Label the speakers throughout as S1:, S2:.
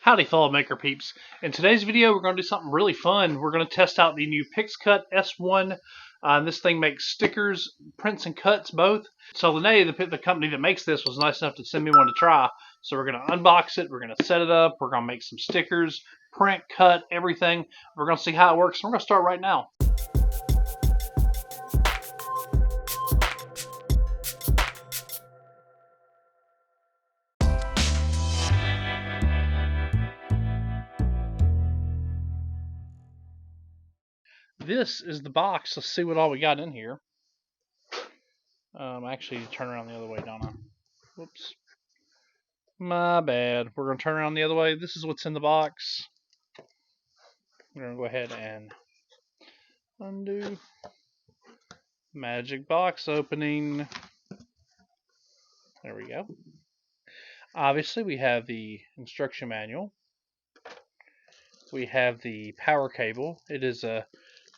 S1: Howdy fellow maker peeps. In today's video we're going to do something really fun. We're going to test out the new PixCut S1. This thing makes stickers, prints and cuts both. So Liene, the company that makes this, was nice enough to send me one to try. So we're going to unbox it, we're going to set it up, we're going to make some stickers, print, cut, everything. We're going to see how it works. We're going to start right now. This is the box. Let's see what all we got in here. Actually, turn around the other way, don't I? Whoops. My bad. We're going to turn around the other way. This is what's in the box. We're going to go ahead and undo. Magic box opening. There we go. Obviously, we have the instruction manual. We have the power cable. It is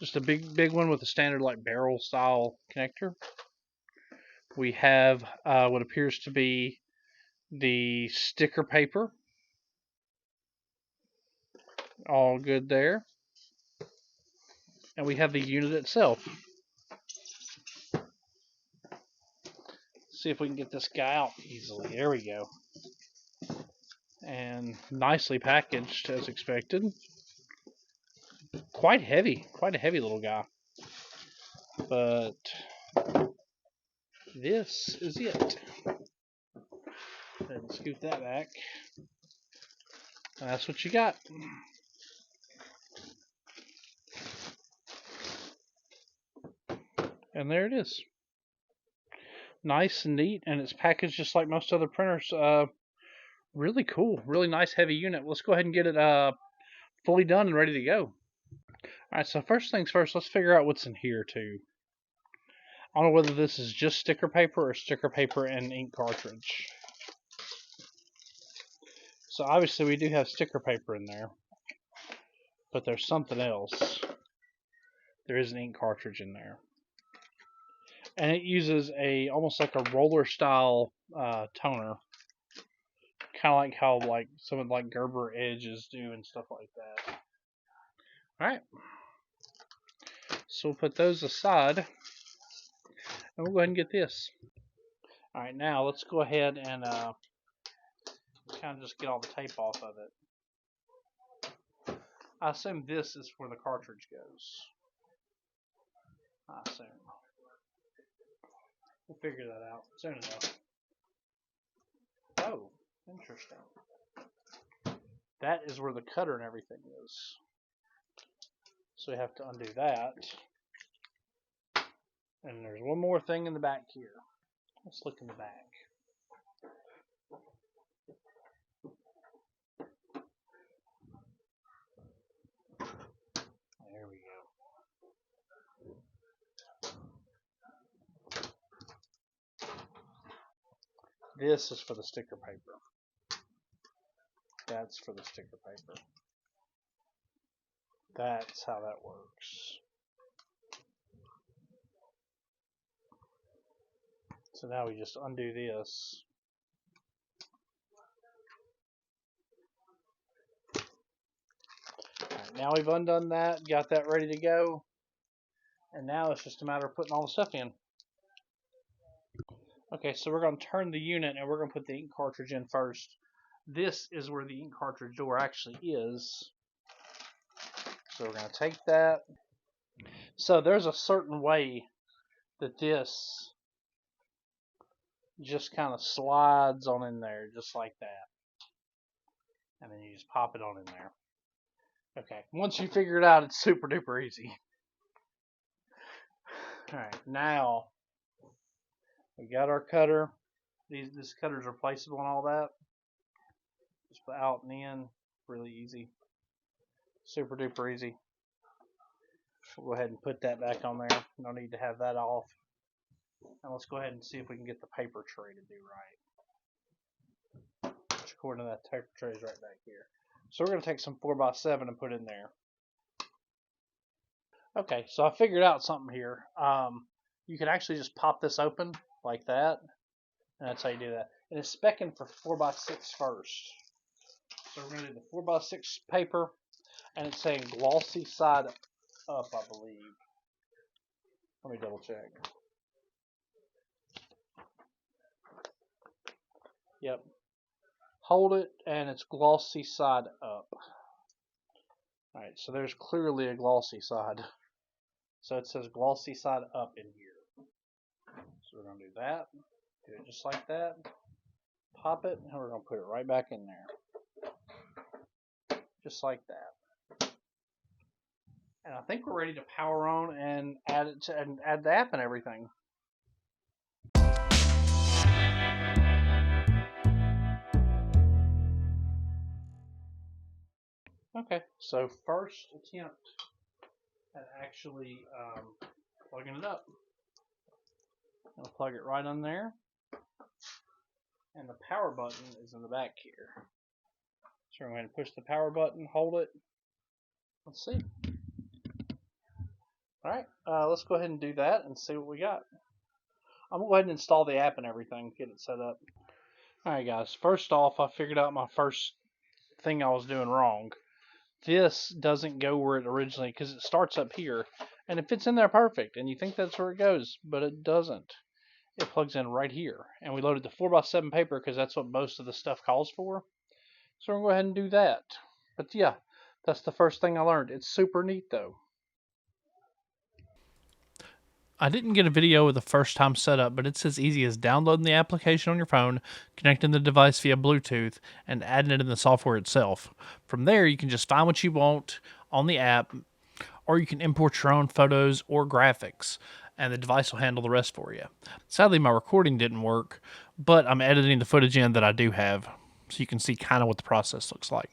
S1: just a big one with a standard like barrel style connector. We have what appears to be the sticker paper. All good there. And we have the unit itself. See if we can get this guy out easily. There we go. And nicely packaged as expected. Quite heavy. Quite a heavy little guy. But this is it. And scoot that back. And that's what you got. And there it is. Nice and neat, and it's packaged just like most other printers. Really cool. Really nice heavy unit. Let's go ahead and get it fully done and ready to go. Alright, so first things first, let's figure out what's in here too. I don't know whether this is just sticker paper or sticker paper and ink cartridge. So obviously we do have sticker paper in there, but there's something else. There is an ink cartridge in there. And it uses almost like a roller style toner. Kind of like how some of Gerber edges do and stuff like that. Alright. So we'll put those aside. And we'll go ahead and get this. Alright, now let's go ahead and kind of just get all the tape off of it. I assume this is where the cartridge goes. I assume. We'll figure that out soon enough. Oh, interesting. That is where the cutter and everything is. So we have to undo that. And there's one more thing in the back here. Let's look in the back. There we go. This is for the sticker paper. That's for the sticker paper. That's how that works. So now we just undo this. Alright, now we've undone that, got that ready to go. And now it's just a matter of putting all the stuff in. Okay, so we're going to turn the unit and we're going to put the ink cartridge in first. This is where the ink cartridge door actually is. So we're going to take that. So there's a certain way that this just kind of slides on in there, just like that. And then you just pop it on in there. Okay, once you figure it out, it's super duper easy. Alright, now we got our cutter. This cutter's replaceable and all that. Just put out and in. Really easy. Super duper easy. We'll go ahead and put that back on there. No need to have that off. And let's go ahead and see if we can get the paper tray to do right. Which according to that paper tray is right back here. So we're going to take some 4x7 and put in there. Okay, so I figured out something here. You can actually just pop this open like that. And that's how you do that. And it's speccing for 4x6 first. So we're going to do the 4x6 paper, and it's saying glossy side up, I believe. Let me double check. Yep. Hold it, and it's glossy side up. Alright, so there's clearly a glossy side. So it says glossy side up in here. So we're going to do that. Do it just like that. Pop it, and we're going to put it right back in there. Just like that. And I think we're ready to power on and add it to, and add the app and everything. Okay, so first attempt at actually plugging it up. I'll plug it right on there. And the power button is in the back here. So we're going to push the power button, hold it. Let's see. Alright, let's go ahead and do that and see what we got. I'm going to go ahead and install the app and everything, get it set up. Alright guys, first off, I figured out my first thing I was doing wrong. This doesn't go where it originally, because it starts up here, and it fits in there perfect, and you think that's where it goes, but it doesn't. It plugs in right here, and we loaded the 4x7 paper because that's what most of the stuff calls for. So we're going to go ahead and do that. But yeah, that's the first thing I learned. It's super neat though.
S2: I didn't get a video of the first time setup, but it's as easy as downloading the application on your phone, connecting the device via Bluetooth, and adding it in the software itself. From there, you can just find what you want on the app, or you can import your own photos or graphics, and the device will handle the rest for you. Sadly, my recording didn't work, but I'm editing the footage in that I do have, so you can see kind of what the process looks like.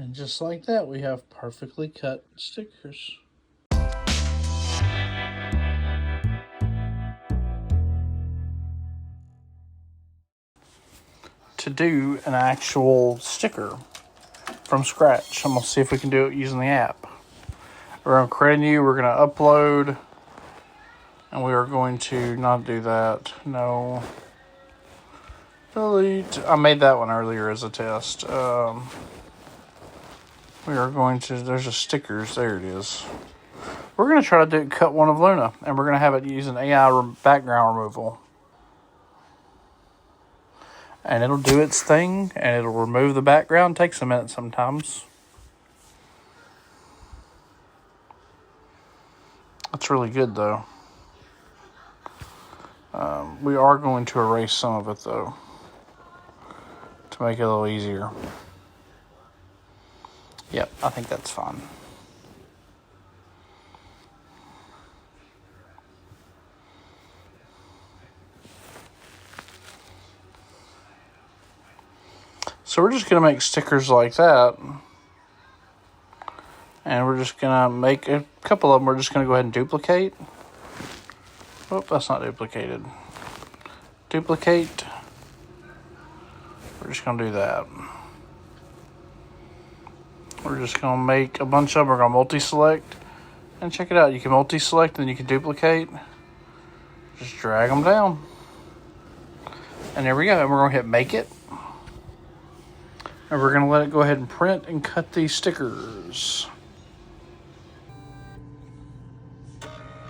S2: And just like that, we have perfectly cut stickers. To do an actual sticker from scratch, I'm going to see if we can do it using the app. We're going to create a new, we're going to upload, and we are going to not do that. No. Delete. I made that one earlier as a test. We are going to, there's a stickers, there it is. We're going to try to cut one of Luna, and we're going to have it use an AI background removal. And it'll do its thing, and it'll remove the background. It takes a minute sometimes. That's really good, though. We are going to erase some of it, though, to make it a little easier. Yep, I think that's fine. So we're just going to make stickers like that. And we're just going to make a couple of them. We're just going to go ahead and duplicate. Oh, that's not duplicated. Duplicate.
S1: We're just going to do that. We're just going to make a bunch of them. We're going to multi-select. And check it out. You can multi-select and then you can duplicate. Just drag them down. And there we go. And we're going to hit make it. And we're going to let it go ahead and print and cut these stickers.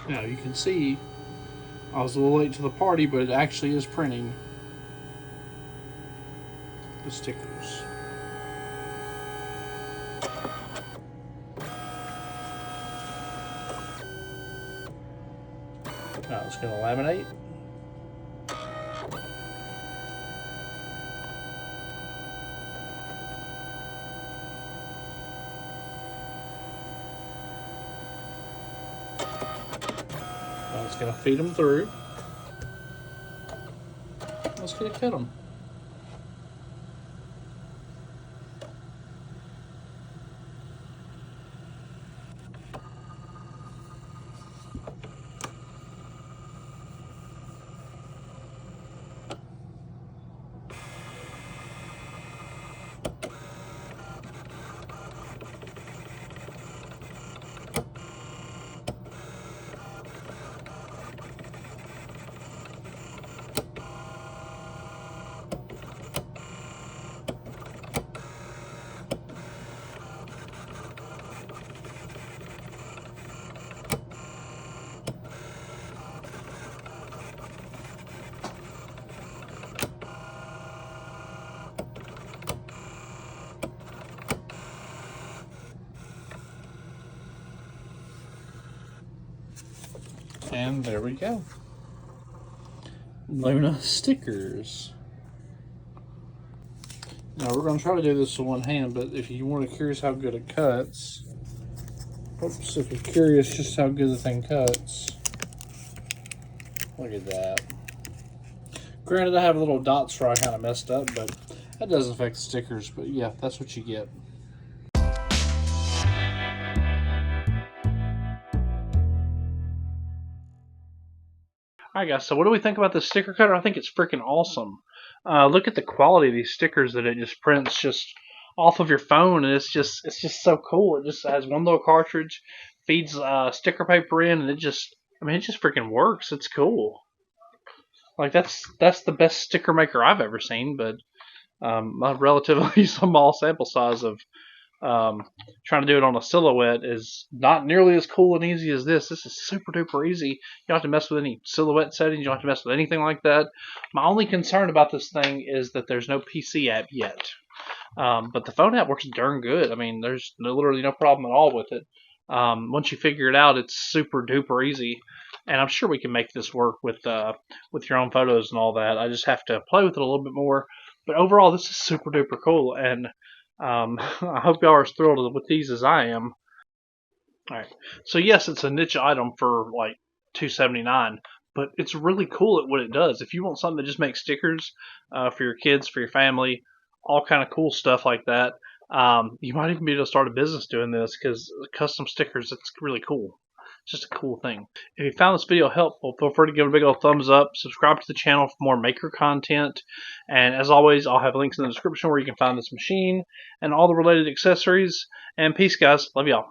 S1: Now you can see I was a little late to the party, but it actually is printing the stickers. Now it's going to laminate. Now it's going to feed them through. Let's get to cut them. And there we go. Luna stickers. Now we're going to try to do this with one hand, but if you want to curious how good it cuts, if you're curious just how good the thing cuts, look at that. Granted, I have little dots where I kind of messed up, but that doesn't affect the stickers. But yeah, that's what you get. Alright guys, so what do we think about this sticker cutter? I think it's freaking awesome. Look at the quality of these stickers that it just prints just off of your phone, and it's just so cool. It just has one little cartridge, feeds sticker paper in, and it just freaking works. It's cool. Like that's the best sticker maker I've ever seen, but a relatively small sample size of trying to do it on a silhouette is not nearly as cool and easy as this. This is super duper easy. You don't have to mess with any silhouette settings. You don't have to mess with anything like that. My only concern about this thing is that there's no PC app yet. But the phone app works darn good. I mean, there's literally no problem at all with it. Once you figure it out, it's super duper easy. And I'm sure we can make this work with your own photos and all that. I just have to play with it a little bit more. But overall, this is super duper cool. And I hope y'all are as thrilled with these as I am. Alright, so yes, it's a niche item for like $2.79, but it's really cool at what it does. If you want something that just makes stickers for your kids, for your family, all kind of cool stuff like that, you might even be able to start a business doing this, because custom stickers, it's really cool. It's just a cool thing. If you found this video helpful, feel free to give it a big old thumbs up. Subscribe to the channel for more maker content. And as always, I'll have links in the description where you can find this machine and all the related accessories. And peace, guys. Love y'all.